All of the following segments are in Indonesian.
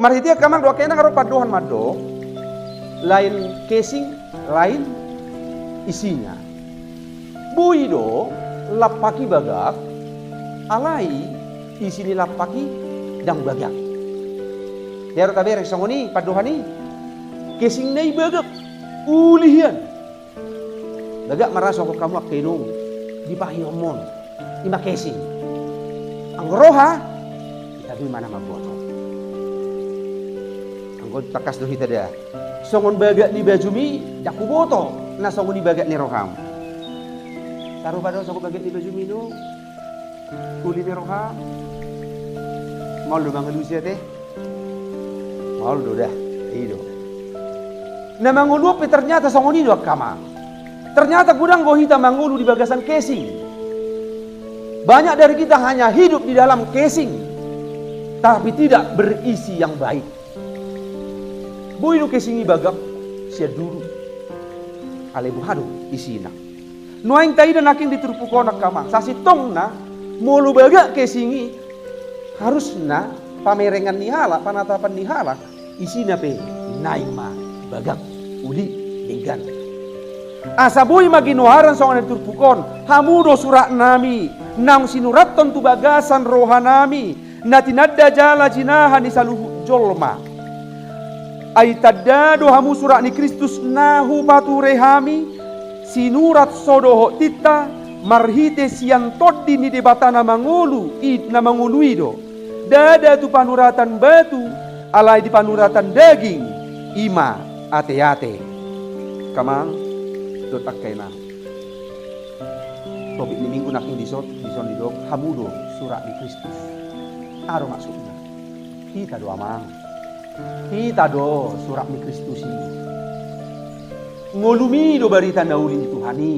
Marhitia kamang doa kena karo padohan mado, lain casing, lain isinya. Bui do lapaki bagak, alai isini lapaki dang bagak. Dero taberek sangoni padohan ni, casing nai bagak, ulihian. Bagak marasa ko kamu akinong di pahiyomon, ima casing. Ang roha, itabi mana mabuano. Angkot takas do hita dia. Songon bagak ni baju mi, jaku boto. Na songon ni bagak ni roham. Taruh pada songon bagak ni baju mi do. Uli ni roham. Mau lu bangun usia teh? Mau lu dah. Ido. Na mangulu pe ternyata songon ni do kama. Ternyata gudang go hita mangulu di bagasan casing. Banyak dari kita hanya hidup di dalam casing, tapi tidak berisi yang baik. Boy no casing ibagak siya dulu. Alebuhado isina. Nuaing tayo na naking diturupuko na kamang. Sasitong na, mulu baga casingi, harus na pamerengan ni hala, panatapan ni hala, isina pe naima bagak uli degan. Asaboy maginuharan sa mga turpukon, hamudo surat nami, nang sinuraton tu bagasan rohanami, na tinadda jala jinahan ni saluhu jolma. Ay tadado hamu surat ni Kristus nahu paturehami, sinurat sodoho tita, marhite siyan toddi ni debatana mangulu, id na manguluido. Dada tu panuratan batu, alay di panuratan daging, ima ate-ate. Kamang, dotak kena. Topik ni minggu naking dison didok hamudo surat di Kristus. Aro maksudnya. Kita do amang. Kita do surat di Kristus ini. Ngolumido barita nauli Tuhani.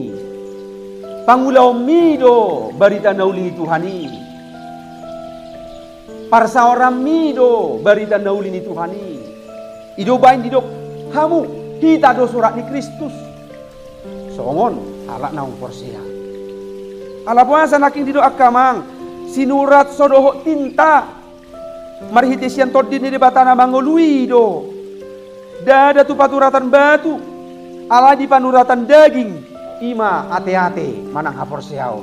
Pangulaumido barita nauli Tuhani. Parsaoramido barita nauli Tuhani. Ido bain didok hamu kita do surat di Kristus. Songon alak naung porsia. Ala puasa naking dido akamang sinurat sodoho tinta marhitesian todin di batana mangolui do. Dada tu paturatan batu ala di panuratan daging ima ate-ate manang haporsiao.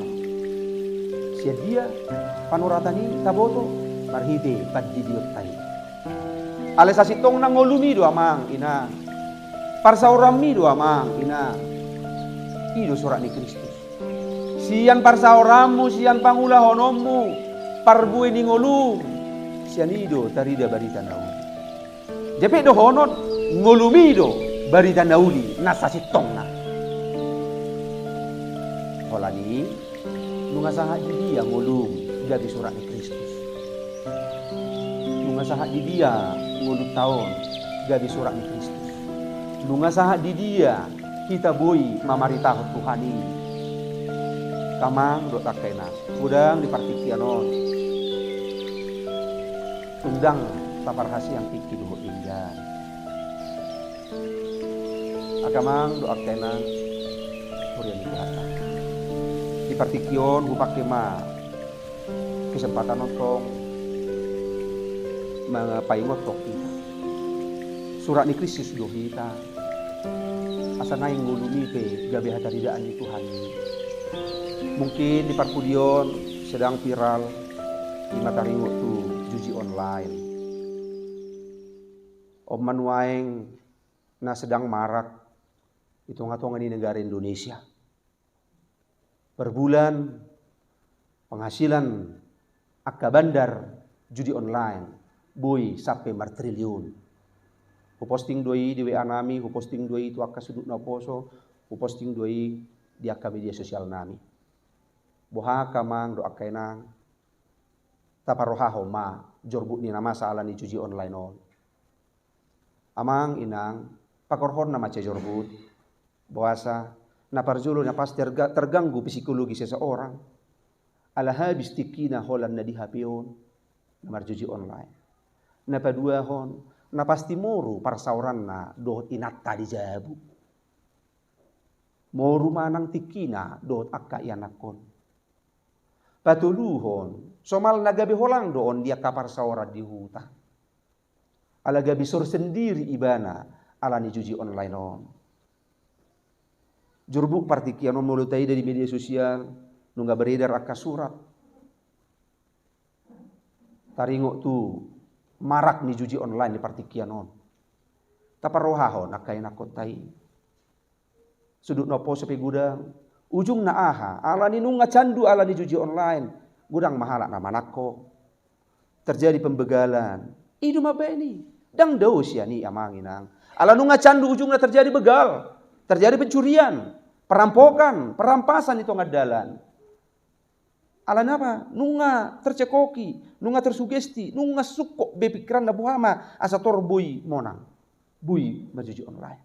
Sia dia panuratan ini taboto marhite paddidiot tai. Ale sasitong nang ngolumi do amang ina. Parsaurami do amang ina. Ido surat ni Kristus. Sian parsaoramu, sian pangula honomu, parbui ni ngolum. Sian ido tarida barita nauli. Jepe do honot ngolumido barita nauli nasa sitongna. Holani nunga saha di dia ngolum gabi surat ni Kristus. Nunga saha di dia ngolum tahun gabi surat ni Kristus. Nunga saha di dia kita boi mamarita Tuhan ini. Kamang do takena. Udang di partikianon. Undang taparhasi yang tiki duho indah. Akamang do akena Korea di belakang. Di partikion bupake ma kesempatan nonton mengapai ngotok kita. Surat ni Kristus do kita. Asa naing ngulumi pe gabe hataridaan ni Tuhan. Mungkin di Parpudion sedang viral di Mataringo tu juji online. Om manuaeng na sedang marak hitung-hitungan di negara Indonesia. Per bulan penghasilan akka bandar judi online boy sampai martriliun. Ku posting doi di WA nami, ku posting doi itu akka sudut na poso, ku posting doi di akka media sosial nami. Boha kamang do akka enang taparohaho ma jorbut ni nama saala ni cuci online on. Amang inang pakorhon nama jorbut boasa na parjulo na pas terganggu psikologi seseorang. Ala habis tikina holan na dihapion na marjuji online. Na paduahon na pasti moru parsauran na dohot inatta di jabu. Moru manang tikina dohot akka ianakon. Patuluhon somal nagabi holang doon dia kapar saura di huta. Alaga bisur sendiri ibana ala ni juji online on. Jurbuk partikian on mulutai dari media sosial nungga beredar akka surat. Taringok tu marak ni juji online di partikian on. Taparohahon akai nakotai. Sudut nopo sepe gudang. Ujung na aha ala ni nunga candu ala ni juji online. Gudang mahala nama nako. Terjadi pembegalan. Idu apa ini? Dang daus ya ni amanginang. Ala nunga candu ujungnya terjadi begal. Terjadi pencurian. Perampokan. Perampasan itu ngadalan. Ala napa? Nunga tercekoki. Nunga tersugesti. Nunga sukok bepikiran na buhama. Asa torbui monang. Bui majuji online.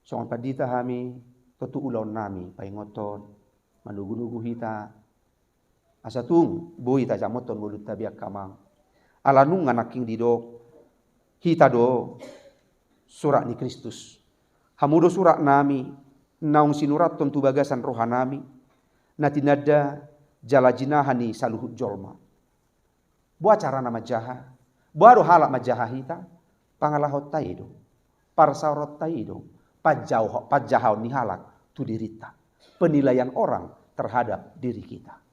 Songon padita hami. Totu ulaun nami. Paingoton. Manugu-nugu hita. Asa tung. Bui tajamoton mulut tabiak kamang. Ala nunga naking didok. Hita do. Surat ni Kristus. Hamudo surat nami. Naung sinurat tontu bagasan rohanami. Natinada jala jinahani saluhut jolma. Buat cara nama jaha. Baru halak majaha hita. Pangalahot taido. Parsarot taido. Pajahau ni halak tu dirita. Penilaian orang terhadap diri kita.